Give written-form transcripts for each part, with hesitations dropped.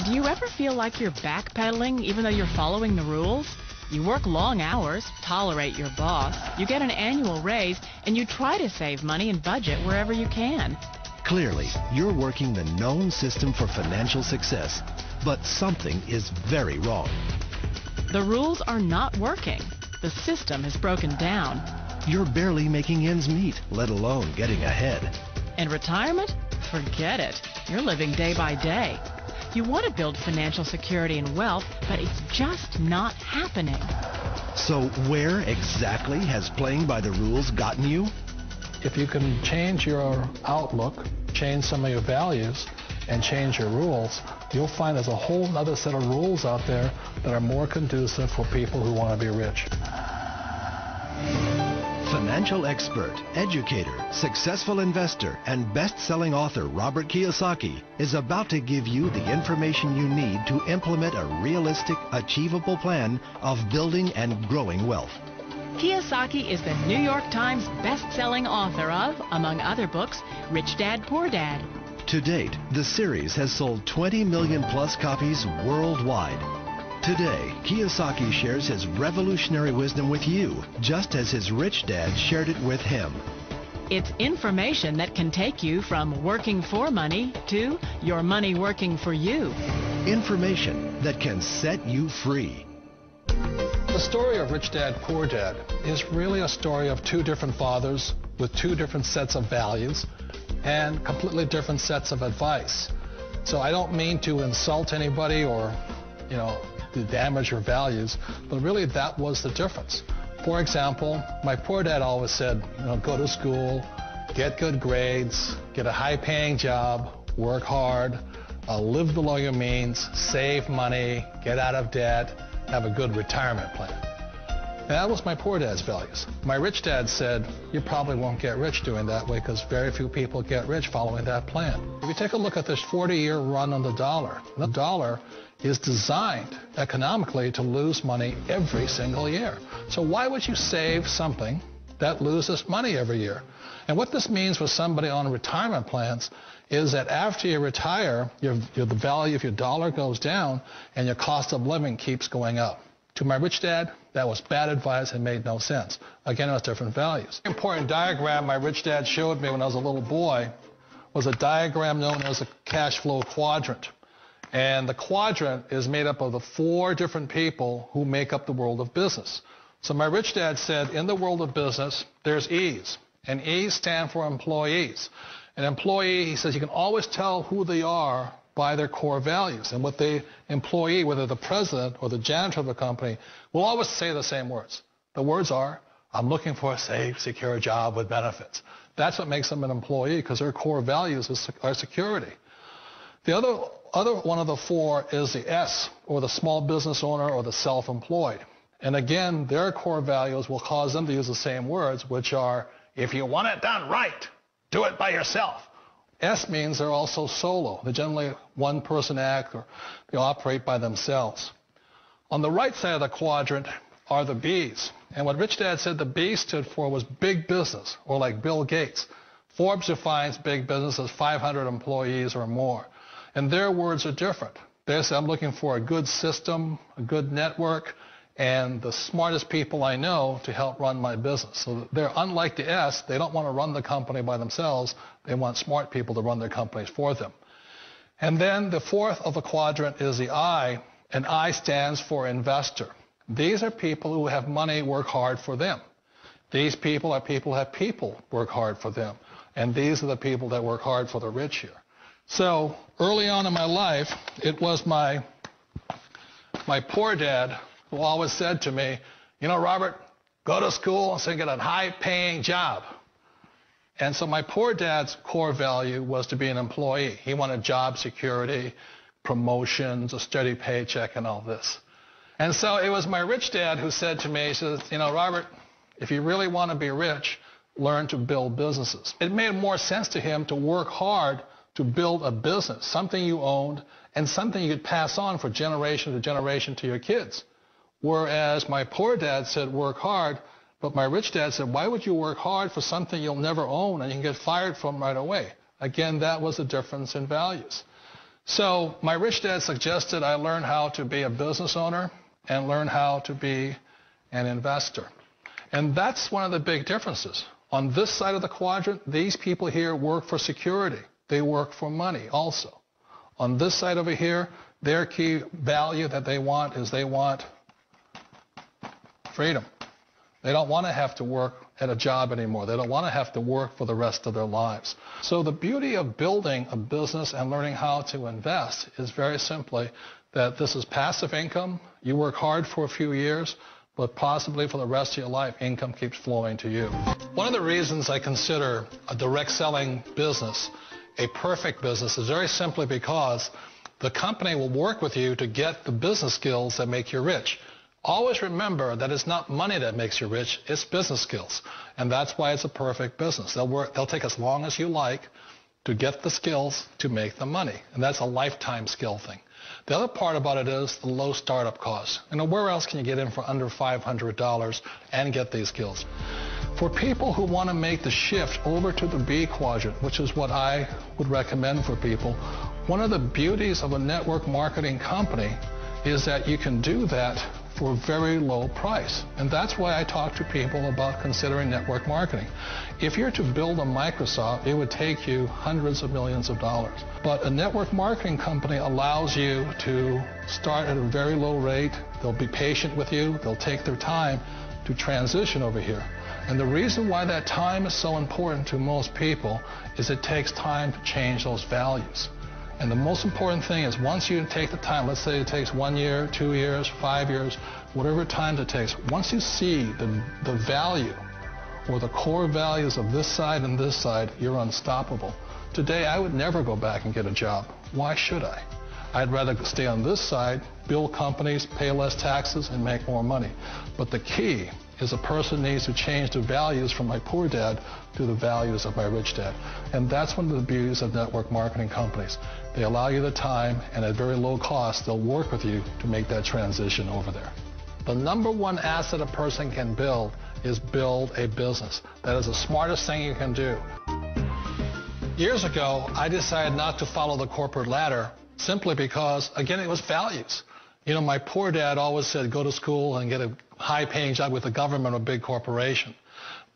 Do you ever feel like you're backpedaling even though you're following the rules? You work long hours, tolerate your boss, you get an annual raise, and you try to save money and budget wherever you can. Clearly, you're working the known system for financial success, but something is very wrong. The rules are not working. The system has broken down. You're barely making ends meet, let alone getting ahead. And retirement? Forget it. You're living day by day. You want to build financial security and wealth, but it's just not happening. So where exactly has playing by the rules gotten you? If you can change your outlook, change some of your values, and change your rules, you'll find there's a whole other set of rules out there that are more conducive for people who want to be rich. Financial expert, educator, successful investor, and best-selling author Robert Kiyosaki is about to give you the information you need to implement a realistic, achievable plan of building and growing wealth. Kiyosaki is the New York Times best-selling author of, among other books, Rich Dad, Poor Dad. To date, the series has sold 20 million plus copies worldwide. Today, Kiyosaki shares his revolutionary wisdom with you, just as his rich dad shared it with him. It's information that can take you from working for money to your money working for you. Information that can set you free. The story of Rich Dad, Poor Dad is really a story of two different fathers with two different sets of values and completely different sets of advice. So I don't mean to insult anybody or, to damage your values, but really that was the difference. For example, my poor dad always said, go to school, get good grades, get a high-paying job, work hard, live below your means, save money, get out of debt, have a good retirement plan. And that was my poor dad's values. My rich dad said, you probably won't get rich doing that way because very few people get rich following that plan. If you take a look at this 40-year run on the dollar is designed economically to lose money every single year. So why would you save something that loses money every year? And what this means for somebody on retirement plans is that after you retire, the value of your dollar goes down and your cost of living keeps going up. To my rich dad, that was bad advice and made no sense. Again, it was different values. An important diagram my rich dad showed me when I was a little boy was a diagram known as a cash flow quadrant. And the quadrant is made up of the four different people who make up the world of business. So my rich dad said, in the world of business, there's E's. And E's stand for employees. An employee, he says, you can always tell who they are by their core values. And what the employee, whether the president or the janitor of the company, will always say the same words. The words are, I'm looking for a safe, secure job with benefits. That's what makes them an employee, because their core values are security. The other one of the four is the S, or the small business owner or the self-employed. And again, their core values will cause them to use the same words, which are, if you want it done right, do it by yourself. S means they're also solo. They're generally one-person act, or they operate by themselves. On the right side of the quadrant are the B's. And what Rich Dad said the B stood for was big business, or like Bill Gates. Forbes defines big business as 500 employees or more. And their words are different. They say, I'm looking for a good system, a good network, and the smartest people I know to help run my business. So they're unlike the S. They don't want to run the company by themselves. They want smart people to run their companies for them. And then the fourth of the quadrant is the I, and I stands for investor. These are people who have money work hard for them. These people are people who have people work hard for them. And these are the people that work hard for the rich here. So early on in my life, it was my poor dad who always said to me, Robert, go to school and get a high-paying job. And so my poor dad's core value was to be an employee. He wanted job security, promotions, a steady paycheck, and all this. And so it was my rich dad who said to me, he says, Robert, if you really want to be rich, learn to build businesses. It made more sense to him to work hard to build a business, something you owned, and something you could pass on for generation to generation to your kids. Whereas my poor dad said work hard, but my rich dad said, why would you work hard for something you'll never own and you can get fired from right away? Again, that was a difference in values. So my rich dad suggested I learn how to be a business owner and learn how to be an investor. And that's one of the big differences. On this side of the quadrant, these people here work for security. They work for money also. On this side over here, their key value that they want is they want freedom. They don't want to have to work at a job anymore. They don't want to have to work for the rest of their lives. So the beauty of building a business and learning how to invest is very simply that this is passive income. You work hard for a few years, but possibly for the rest of your life, income keeps flowing to you. One of the reasons I consider a direct selling business a perfect business is very simply because the company will work with you to get the business skills that make you rich. Always remember that it's not money that makes you rich, it's business skills. And that's why it's a perfect business. They'll take as long as you like to get the skills to make the money. And that's a lifetime skill thing. The other part about it is the low startup cost. Where else can you get in for under $500 and get these skills? For people who want to make the shift over to the B quadrant, which is what I would recommend for people, one of the beauties of a network marketing company is that you can do that for a very low price. And that's why I talk to people about considering network marketing. If you're to build a Microsoft, it would take you hundreds of millions of dollars. But a network marketing company allows you to start at a very low rate. They'll be patient with you. They'll take their time to transition over here. And the reason why that time is so important to most people is it takes time to change those values. And the most important thing is once you take the time, let's say it takes 1 year, 2 years, 5 years, whatever time it takes, once you see the value or the core values of this side and this side, you're unstoppable. Today, I would never go back and get a job. Why should I? I'd rather stay on this side, build companies, pay less taxes, and make more money. But the key is a person needs to change the values from my poor dad to the values of my rich dad. And that's one of the beauties of network marketing companies. They allow you the time, and at very low cost, they'll work with you to make that transition over there. The number one asset a person can build is build a business. That is the smartest thing you can do. Years ago, I decided not to follow the corporate ladder simply because, again, it was values. My poor dad always said, go to school and get a high-paying job with the government or a big corporation.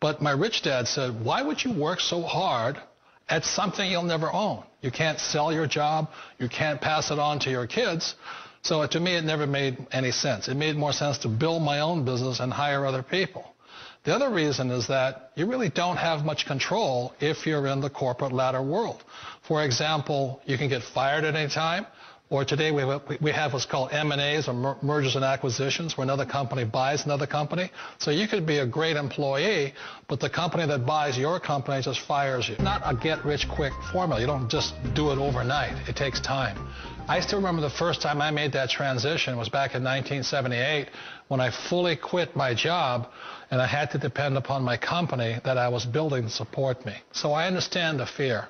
But my rich dad said, why would you work so hard at something you'll never own? You can't sell your job. You can't pass it on to your kids. So to me, it never made any sense. It made more sense to build my own business and hire other people. The other reason is that you really don't have much control if you're in the corporate ladder world. For example, you can get fired at any time. Or today we have what's called M&As, or mergers and acquisitions, where another company buys another company. So you could be a great employee, but the company that buys your company just fires you. Not a get-rich-quick formula. You don't just do it overnight. It takes time. I still remember the first time I made that transition was back in 1978 when I fully quit my job and I had to depend upon my company that I was building to support me. So I understand the fear.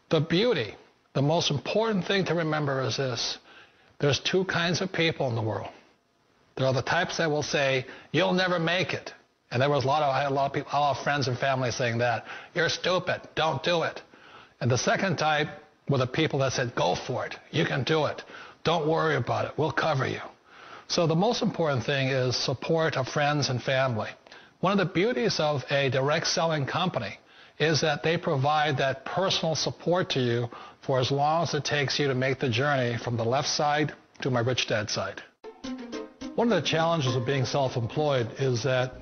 The beauty. The most important thing to remember is this. There's two kinds of people in the world. There are the types that will say, you'll never make it. And I had a lot of people, a lot of friends and family saying that. You're stupid. Don't do it. And the second type were the people that said, go for it. You can do it. Don't worry about it. We'll cover you. So the most important thing is support of friends and family. One of the beauties of a direct selling company is that they provide that personal support to you for as long as it takes you to make the journey from the left side to my rich dad side. One of the challenges of being self-employed is that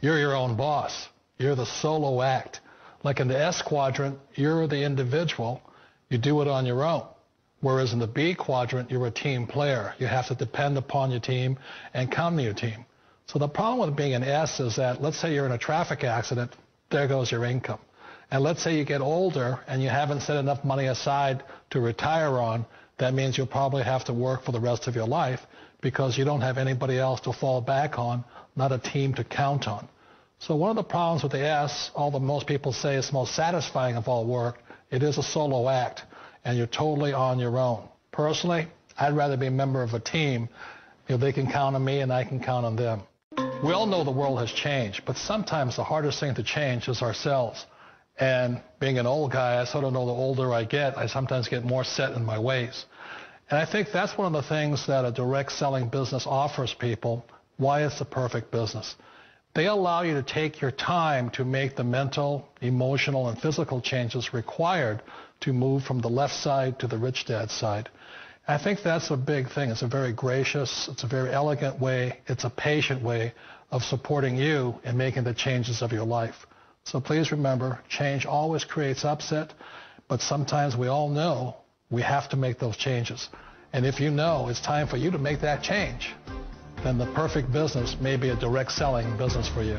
you're your own boss. You're the solo act. Like in the S quadrant, you're the individual. You do it on your own. Whereas in the B quadrant, you're a team player. You have to depend upon your team and count on your team. So the problem with being an S is that, let's say you're in a traffic accident, there goes your income. And let's say you get older and you haven't set enough money aside to retire on, that means you'll probably have to work for the rest of your life because you don't have anybody else to fall back on, not a team to count on. So one of the problems with the S, although most people say it's the most satisfying of all work, it is a solo act, and you're totally on your own. Personally, I'd rather be a member of a team. They can count on me and I can count on them. We all know the world has changed, but sometimes the hardest thing to change is ourselves. And being an old guy, I sort of know the older I get, I sometimes get more set in my ways. And I think that's one of the things that a direct selling business offers people, why it's the perfect business. They allow you to take your time to make the mental, emotional, and physical changes required to move from the left side to the rich dad side. I think that's a big thing. It's a very gracious, it's a very elegant way, it's a patient way of supporting you in making the changes of your life. So please remember, change always creates upset, but sometimes we all know we have to make those changes. And if you know it's time for you to make that change, then the perfect business may be a direct selling business for you.